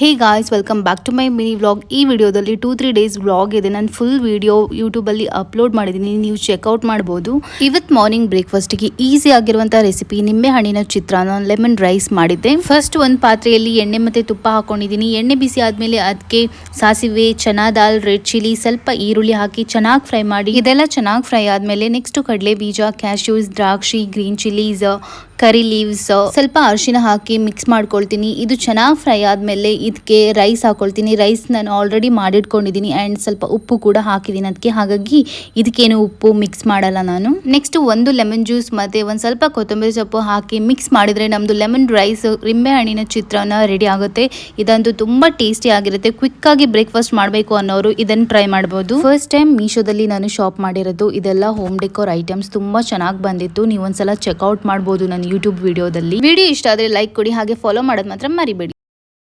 Hey guys, welcome back to my mini vlog. ಈ ವಿಡಿಯೋದಲ್ಲಿ 2-3 days vlog ಇದೆ. ನಾನು ಫುಲ್ ವಿಡಿಯೋ ಯೂಟ್ಯೂಬಲ್ಲಿ ಅಪ್ಲೋಡ್ ಮಾಡಿದ್ದೀನಿ, ನೀವು ಚೆಕ್ಔಟ್ ಮಾಡ್ಬೋದು. ಇವತ್ತು ಮಾರ್ನಿಂಗ್ ಬ್ರೇಕ್ಫಾಸ್ಟ್ಗೆ ಈಸಿ ಆಗಿರುವಂಥ ರೆಸಿಪಿ ನಿಂಬೆ ಹಣ್ಣಿನ ಚಿತ್ರಾನ್ನ, ಲೆಮನ್ ರೈಸ್ ಮಾಡಿದ್ದೆ. ಫಸ್ಟ್ ಒಂದು ಪಾತ್ರೆಯಲ್ಲಿ ಎಣ್ಣೆ ಮತ್ತು ತುಪ್ಪ ಹಾಕೊಂಡಿದ್ದೀನಿ. ಎಣ್ಣೆ ಬಿಸಿ ಆದಮೇಲೆ ಅದಕ್ಕೆ ಸಾಸಿವೆ, ಚನಾ ದಾಲ್, ರೆಡ್ ಚಿಲ್ಲಿ, ಸ್ವಲ್ಪ ಈರುಳ್ಳಿ ಹಾಕಿ ಚೆನ್ನಾಗಿ ಫ್ರೈ ಮಾಡಿ. ಇದೆಲ್ಲ ಚೆನ್ನಾಗಿ ಫ್ರೈ ಆದಮೇಲೆ ನೆಕ್ಸ್ಟ್ ಕಡಲೆ ಬೀಜ, ಕ್ಯಾಶ್ಯೂಸ್, ದ್ರಾಕ್ಷಿ, ಗ್ರೀನ್ ಚಿಲ್ಲೀಸ್, ಕರಿ ಲೀವ್ಸ್, ಸ್ವಲ್ಪ ಅರಿಶಿನ ಹಾಕಿ ಮಿಕ್ಸ್ ಮಾಡ್ಕೊಳ್ತೀನಿ. ಇದು ಚೆನ್ನಾಗಿ ಫ್ರೈ ಆದಮೇಲೆ ಇದಕ್ಕೆ ರೈಸ್ ಹಾಕೊಳ್ತೀನಿ. ರೈಸ್ ನಾನು ಆಲ್ರೆಡಿ ಮಾಡಿಟ್ಕೊಂಡಿದ್ದೀನಿ ಆ್ಯಂಡ್ ಸ್ವಲ್ಪ ಉಪ್ಪು ಕೂಡ ಹಾಕಿದ್ದೀನಿ ಅದಕ್ಕೆ, ಹಾಗಾಗಿ ಇದಕ್ಕೇನು ಉಪ್ಪು ಮಿಕ್ಸ್ ಮಾಡಲ್ಲ ನಾನು. ನೆಕ್ಸ್ಟ್ ಒಂದು ಲೆಮನ್ ಜ್ಯೂಸ್ ಮತ್ತು ಒಂದು ಸ್ವಲ್ಪ ಕೊತ್ತಂಬರಿ ಸೊಪ್ಪು ಹಾಕಿ ಮಿಕ್ಸ್ ಮಾಡಿದರೆ ನಮ್ಮದು ಲೆಮನ್ ರೈಸ್, ನಿಂಬೆ ಹಣ್ಣಿನ ಚಿತ್ರಾನ್ನ ರೆಡಿ ಆಗುತ್ತೆ. ಇದಂತೂ ತುಂಬ ಟೇಸ್ಟಿ ಆಗಿರುತ್ತೆ. ಕ್ವಿಕ್ಕಾಗಿ ಬ್ರೇಕ್ಫಾಸ್ಟ್ ಮಾಡಬೇಕು ಅನ್ನೋರು ಇದನ್ನು ಟ್ರೈ ಮಾಡ್ಬೋದು. ಫಸ್ಟ್ ಟೈಮ್ ಮೀಶೋದಲ್ಲಿ ನಾನು ಶಾಪ್ ಮಾಡಿರೋದು. ಇದೆಲ್ಲ ಹೋಮ್ ಡೆಕೋರ್ ಐಟಮ್ಸ್ ತುಂಬ ಚೆನ್ನಾಗಿ ಬಂದಿತ್ತು. ನೀವು ಒಂದ್ಸಲ ಚೆಕ್ಔಟ್ ಮಾಡ್ಬೋದು ನನ್ನ ಯೂಟ್ಯೂಬ್ ವಿಡಿಯೋದಲ್ಲಿ. ವಿಡಿಯೋ ಇಷ್ಟ ಆದರೆ ಲೈಕ್ ಕೊಡಿ, ಹಾಗೆ ಫಾಲೋ ಮಾಡೋದು ಮಾತ್ರ ಮರಿಬೇಡಿ.